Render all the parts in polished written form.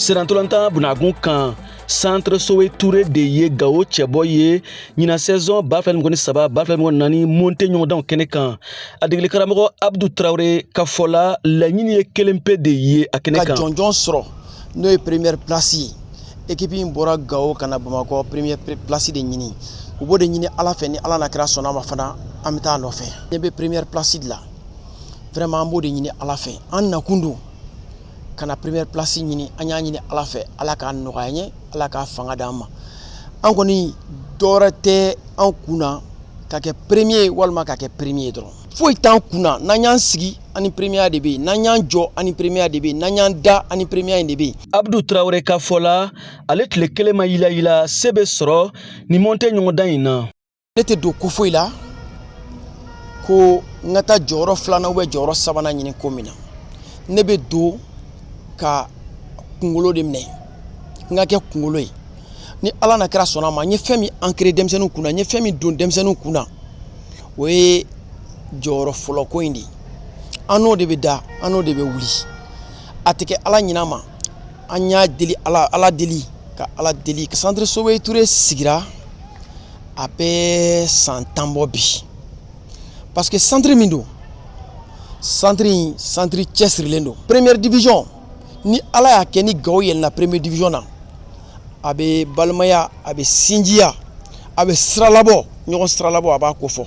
Serantolanta bunagun kan centre Sowe Touré de ye Gao cɛbɔ ye ɲina saison 2023 2024 monté ɲɔgɔndanw kɛnɛ kan a degeli karamɔgɔ Abdou Traoré ka fɔ la laɲini ye kelen pe de ye a kɛnɛ kan ka jɔnjɔn sɔrɔ n'o ye première place ye équipe in bɔra Gao kana Bamakɔ première place de ɲini u b'o de ɲini Ala fɛ ni Ala na kɛra sɔnna ma fana an bɛ taa nɔfɛ ne bɛ première place de la vraiment an b'o de ɲini Ala fɛ an nakun don kana première place ɲini an y'a ɲini Ala fɛ Ala k'a nɔgɔya ɲɛ Ala k'a fanga d'an ma an kɔni dɔwɛrɛ tɛ an kunna ka kɛ premier walima ka kɛ premier dɔrɔn foyi t'an kunna n'an y'an sigi ani premier de bɛ yen n'an y'an jɔ ani premier de bɛ yen n'an y'an da ani premier de bɛ yen. Abdou Traoré ka fɔ la ale tile kelen ma yila se bɛ sɔrɔ ni monté ɲɔgɔndan in na. Ne tɛ don ko foyi la ko n ka taa jɔyɔrɔ filanan jɔyɔrɔ sabanan ɲini ko min na ne bɛ don ka kunkolo de minɛ n ka kɛ kunkolo ye ni Ala na kɛra sɔnna ma n ye fɛn min ancré denmisɛnninw kunna n ye fɛn min don denmisɛnninw kunna o ye jɔyɔrɔ fɔlɔ ko in de an n'o de bɛ da an n'o de bɛ wuli a tɛ kɛ Ala ɲin'a ma an y'a deli Ala deli ka Ala deli centre Sowe Touré sigira a bɛ san 10 bɔ bi parce que centre min don centre cɛsirilen don première division ni Ala y'a kɛ ni Gao yɛlɛnna première division na a bɛ balimaya a bɛ sinjiya a bɛ siralabɔ ɲɔgɔn siralabɔ a b'a ko fɔ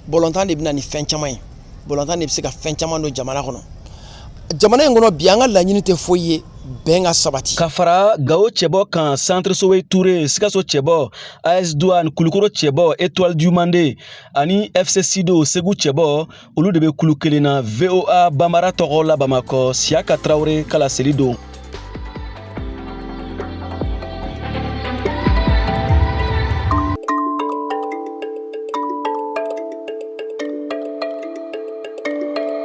bɔlɔntan de bɛ na ni fɛn caman ye bɔlɔntan de bɛ se ka fɛn caman don jamana kɔnɔ jamana in kɔnɔ bi an ka laɲini tɛ foyi ye bɛn ka sabati ka fara Gao cɛbɔ kan centre Sowe Touré Sikaso cɛbɔ AS Douane Kulukoro cɛbɔ Étoile du Mandé ani FC Sido Segu cɛbɔ olu de bɛ kulu kelen na VOA Bambara tɔgɔ la Bamakɔ Siaka Traoré kala seli don